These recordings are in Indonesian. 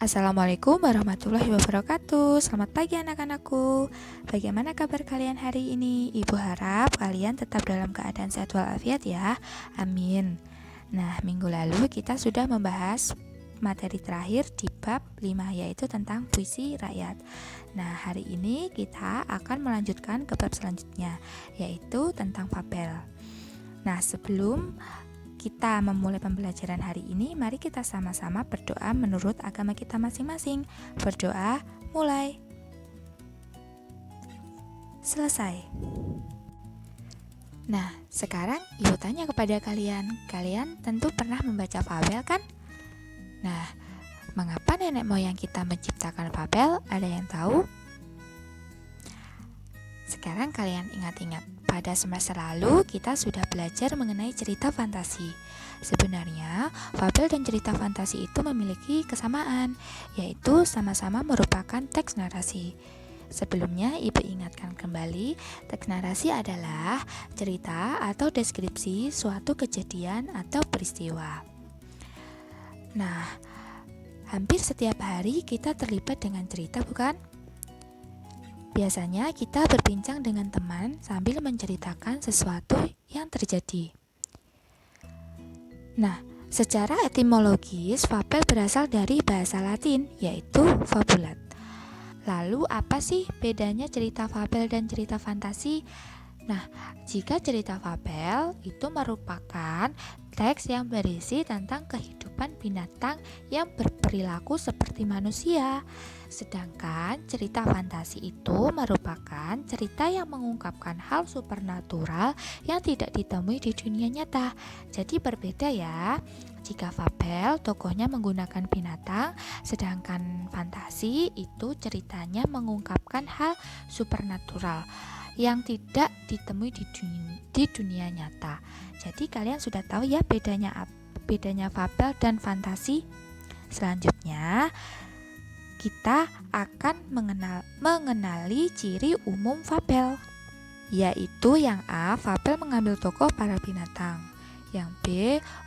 Assalamualaikum warahmatullahi wabarakatuh. Selamat pagi anak-anakku. Bagaimana kabar kalian hari ini? Ibu harap kalian tetap dalam keadaan sehat walafiat ya. Amin. Nah, minggu lalu kita sudah membahas materi terakhir di bab 5, yaitu tentang puisi rakyat. Nah, hari ini kita akan melanjutkan ke bab selanjutnya, yaitu tentang fabel. Nah, sebelum kita memulai pembelajaran hari ini, mari kita sama-sama berdoa menurut agama kita masing-masing. Berdoa, mulai. Selesai. Nah, sekarang Ibu tanya kepada kalian. Kalian tentu pernah membaca fabel kan? Nah, mengapa nenek moyang kita menciptakan fabel? Ada yang tahu? Sekarang kalian ingat-ingat, pada semester lalu kita sudah belajar mengenai cerita fantasi. Sebenarnya, fabel dan cerita fantasi itu memiliki kesamaan, yaitu sama-sama merupakan teks narasi. Sebelumnya, Ibu ingatkan kembali, teks narasi adalah cerita atau deskripsi suatu kejadian atau peristiwa. Nah, hampir setiap hari kita terlibat dengan cerita, bukan? Biasanya kita berbincang dengan teman sambil menceritakan sesuatu yang terjadi. Nah, secara etimologis, fabel berasal dari bahasa Latin, yaitu fabulat. Lalu apa sih bedanya cerita fabel dan cerita fantasi? Nah, jika cerita fabel itu merupakan teks yang berisi tentang kehidupan binatang yang berperilaku seperti manusia. Sedangkan cerita fantasi itu merupakan cerita yang mengungkapkan hal supernatural yang tidak ditemui di dunia nyata. Jadi berbeda ya. Jika fabel tokohnya menggunakan binatang, sedangkan fantasi itu ceritanya mengungkapkan hal supernatural yang tidak ditemui di dunia nyata. Jadi kalian sudah tahu ya bedanya fabel dan fantasi. Selanjutnya kita akan mengenali ciri umum fabel, yaitu yang A, fabel mengambil tokoh para binatang. Yang B,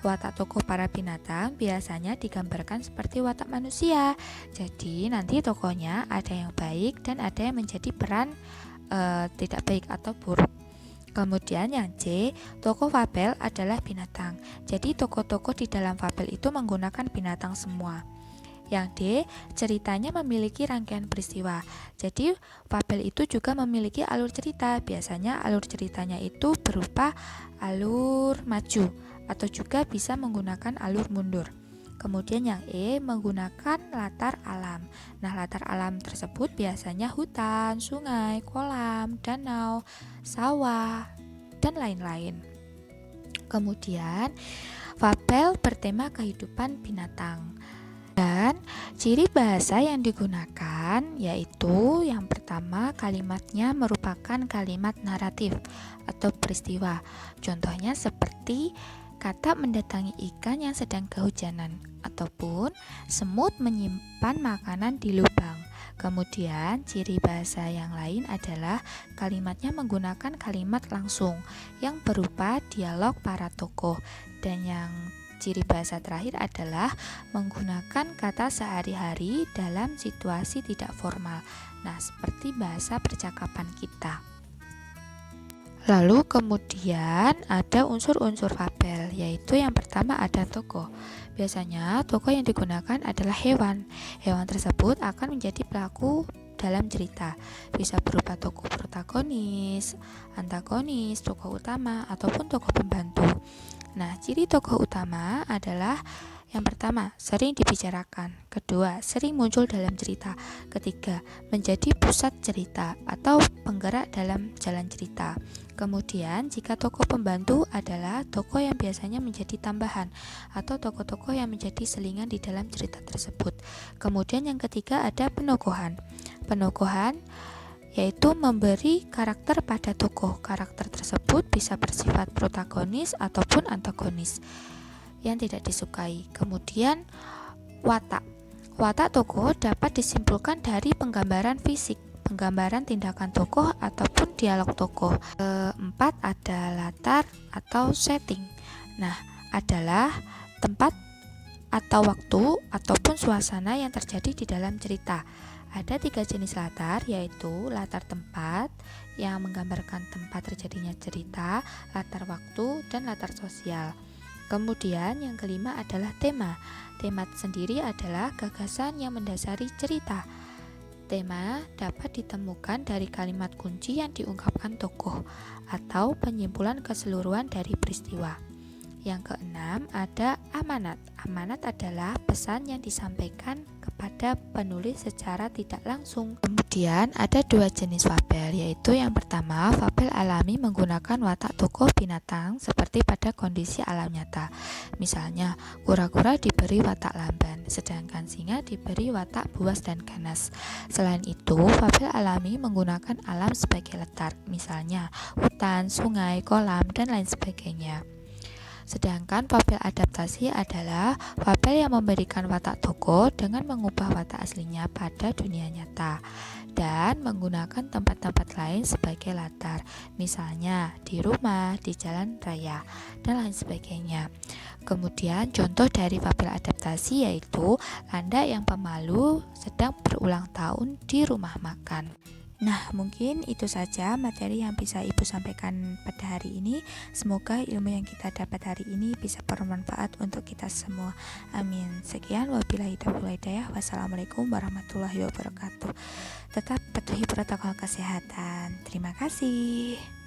watak tokoh para binatang biasanya digambarkan seperti watak manusia. Jadi nanti tokohnya ada yang baik dan ada yang menjadi peran tidak baik atau buruk. Kemudian yang C, tokoh fabel adalah binatang. Jadi tokoh-tokoh di dalam fabel itu menggunakan binatang semua. Yang D, ceritanya memiliki rangkaian peristiwa. Jadi fabel itu juga memiliki alur cerita. Biasanya alur ceritanya itu berupa alur maju atau juga bisa menggunakan alur mundur. Kemudian yang E, menggunakan latar alam. Nah, latar alam tersebut biasanya hutan, sungai, kolam, danau, sawah, dan lain-lain. Kemudian fabel bertema kehidupan binatang. Dan ciri bahasa yang digunakan yaitu yang pertama, kalimatnya merupakan kalimat naratif atau peristiwa. Contohnya seperti kata mendatangi ikan yang sedang kehujanan, ataupun semut menyimpan makanan di lubang. Kemudian ciri bahasa yang lain adalah kalimatnya menggunakan kalimat langsung yang berupa dialog para tokoh. Dan yang ciri bahasa terakhir adalah menggunakan kata sehari-hari dalam situasi tidak formal. Nah, seperti bahasa percakapan kita. Lalu kemudian ada unsur-unsur fabel, yaitu yang pertama ada tokoh. Biasanya tokoh yang digunakan adalah hewan. Hewan tersebut akan menjadi pelaku dalam cerita. Bisa berupa tokoh protagonis, antagonis, tokoh utama, ataupun tokoh pembantu. Nah, ciri tokoh utama adalah yang pertama, sering dibicarakan. Kedua, sering muncul dalam cerita. Ketiga, menjadi pusat cerita atau penggerak dalam jalan cerita. Kemudian, jika tokoh pembantu adalah tokoh yang biasanya menjadi tambahan atau tokoh-tokoh yang menjadi selingan di dalam cerita tersebut. Kemudian yang ketiga ada penokohan. Penokohan yaitu memberi karakter pada tokoh. Karakter tersebut bisa bersifat protagonis ataupun antagonis yang tidak disukai. Kemudian watak. Watak tokoh dapat disimpulkan dari penggambaran fisik, penggambaran tindakan tokoh ataupun dialog tokoh. Keempat ada latar atau setting. Nah, adalah tempat atau waktu ataupun suasana yang terjadi di dalam cerita. Ada 3 jenis latar, yaitu latar tempat yang menggambarkan tempat terjadinya cerita, latar waktu, dan latar sosial. Kemudian yang kelima adalah tema. Tema sendiri adalah gagasan yang mendasari cerita. Tema dapat ditemukan dari kalimat kunci yang diungkapkan tokoh atau penyimpulan keseluruhan dari peristiwa. Yang keenam ada amanat. Amanat adalah pesan yang disampaikan kepada penulis secara tidak langsung. Kemudian ada 2 jenis fabel, yaitu yang pertama fabel alami menggunakan watak tokoh binatang seperti pada kondisi alam nyata. Misalnya, kura-kura diberi watak lamban, sedangkan singa diberi watak buas dan ganas. Selain itu, fabel alami menggunakan alam sebagai latar, misalnya hutan, sungai, kolam, dan lain sebagainya. Sedangkan fabel adaptasi adalah fabel yang memberikan watak tokoh dengan mengubah watak aslinya pada dunia nyata dan menggunakan tempat-tempat lain sebagai latar, misalnya di rumah, di jalan raya, dan lain sebagainya. Kemudian contoh dari fabel adaptasi yaitu Landak yang pemalu sedang berulang tahun di rumah makan. Nah, mungkin itu saja materi yang bisa Ibu sampaikan pada hari ini. Semoga ilmu yang kita dapat hari ini bisa bermanfaat untuk kita semua. Amin. Sekian, wabillahi taufiq wal hidayah. Wassalamualaikum warahmatullahi wabarakatuh. Tetap patuhi protokol kesehatan. Terima kasih.